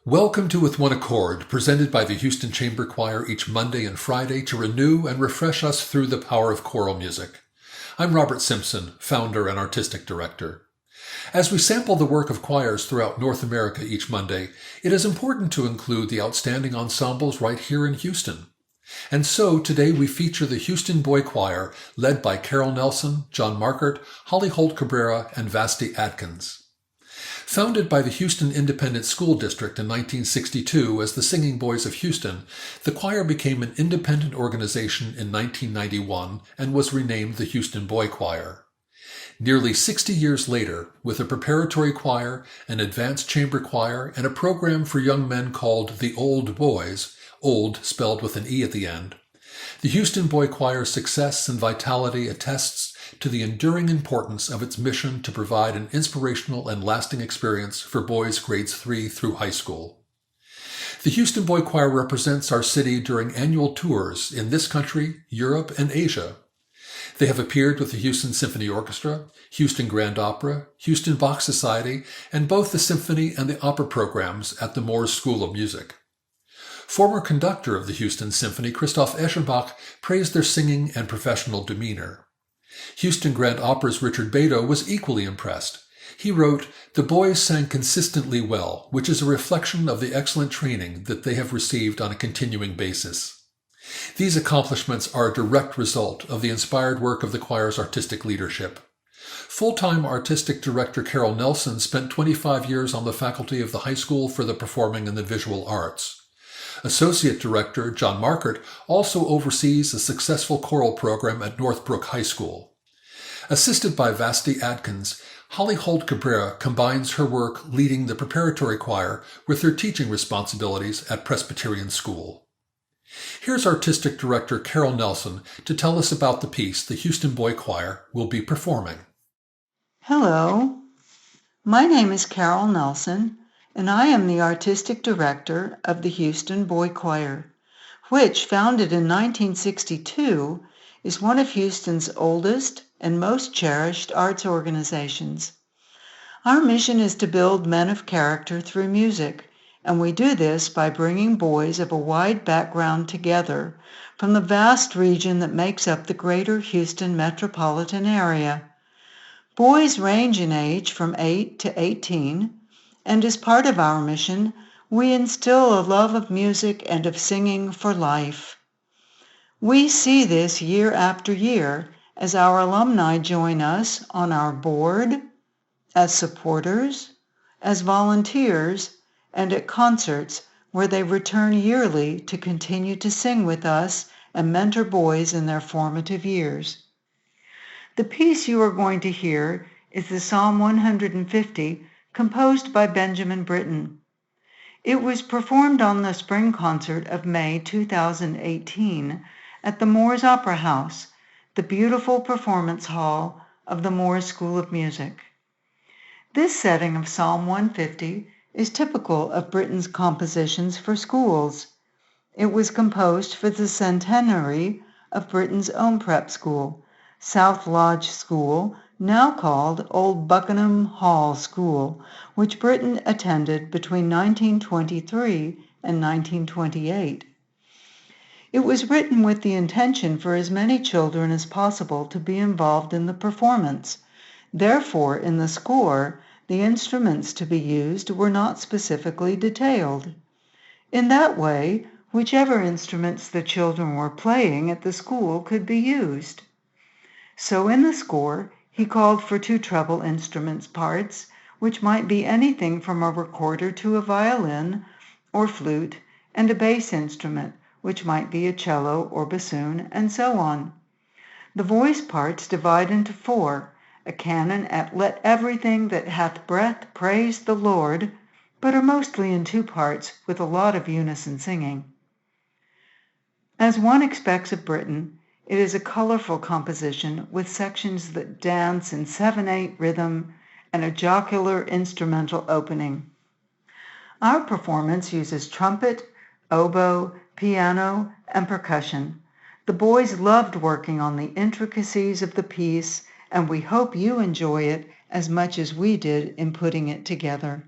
Welcome to With One Accord, presented by the Houston Chamber Choir each Monday and Friday to renew and refresh us through the power of choral music. I'm Robert Simpson, founder and artistic director. As we sample the work of choirs throughout North America each Monday, it is important to include the outstanding ensembles right here in Houston. And so today we feature the Houston Boychoir, led by Carol Nelson, John Markert, Holly Holt Cabrera, and Vasti Adkins. Founded by the Houston Independent School District in 1962 as the Singing Boys of Houston, the choir became an independent organization in 1991 and was renamed the Houston Boychoir. Nearly 60 years later, with a preparatory choir, an advanced chamber choir, and a program for young men called the Old Boys, old spelled with an E at the end, the Houston Boychoir's success and vitality attests to the enduring importance of its mission to provide an inspirational and lasting experience for boys grades 3 through high school. The Houston Boychoir represents our city during annual tours in this country, Europe, and Asia. They have appeared with the Houston Symphony Orchestra, Houston Grand Opera, Houston Bach Society, and both the symphony and the opera programs at the Moores School of Music. Former conductor of the Houston Symphony, Christoph Eschenbach, praised their singing and professional demeanor. Houston Grand Opera's Richard Beto was equally impressed. He wrote, "The boys sang consistently well, which is a reflection of the excellent training that they have received on a continuing basis." These accomplishments are a direct result of the inspired work of the choir's artistic leadership. Full-time artistic director Carol Nelson spent 25 years on the faculty of the High School for the Performing and the Visual Arts. Associate Director John Markert also oversees a successful choral program at Northbrook High School. Assisted by Vasti Adkins, Holly Holt Cabrera combines her work leading the preparatory choir with her teaching responsibilities at Presbyterian School. Here's Artistic Director Carol Nelson to tell us about the piece the Houston Boychoir will be performing. Hello, my name is Carol Nelson, and I am the Artistic Director of the Houston Boychoir, which, founded in 1962, is one of Houston's oldest and most cherished arts organizations. Our mission is to build men of character through music, and we do this by bringing boys of a wide background together from the vast region that makes up the greater Houston metropolitan area. Boys range in age from 8 to 18, and as part of our mission, we instill a love of music and of singing for life. We see this year after year as our alumni join us on our board, as supporters, as volunteers, and at concerts where they return yearly to continue to sing with us and mentor boys in their formative years. The piece you are going to hear is the Psalm 150, composed by Benjamin Britten. It was performed on the spring concert of May 2018 at the Moores Opera House, the beautiful performance hall of the Moores School of Music. This setting of Psalm 150 is typical of Britten's compositions for schools. It was composed for the centenary of Britten's own prep school, South Lodge School, now called Old Buckenham Hall School, which Britten attended between 1923 and 1928. It was written with the intention for as many children as possible to be involved in the performance. Therefore, in the score, the instruments to be used were not specifically detailed. In that way, whichever instruments the children were playing at the school could be used. So in the score, he called for 2 treble instruments parts, which might be anything from a recorder to a violin or flute, and a bass instrument, which might be a cello or bassoon, and so on. The voice parts divide into 4, a canon at "Let everything that hath breath praise the Lord," but are mostly in 2 parts with a lot of unison singing. As one expects of Britten, it is a colorful composition with sections that dance in 7/8 rhythm and a jocular instrumental opening. Our performance uses trumpet, oboe, piano, and percussion. The boys loved working on the intricacies of the piece, and we hope you enjoy it as much as we did in putting it together.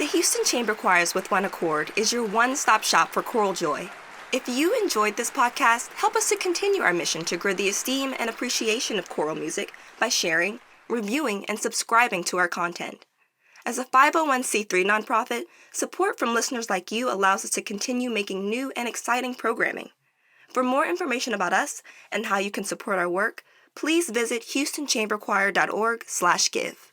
The Houston Chamber Choirs with One Accord is your one-stop shop for choral joy. If you enjoyed this podcast, help us to continue our mission to grow the esteem and appreciation of choral music by sharing, reviewing, and subscribing to our content. As a 501c3 nonprofit, support from listeners like you allows us to continue making new and exciting programming. For more information about us and how you can support our work, please visit houstonchamberchoir.org/give.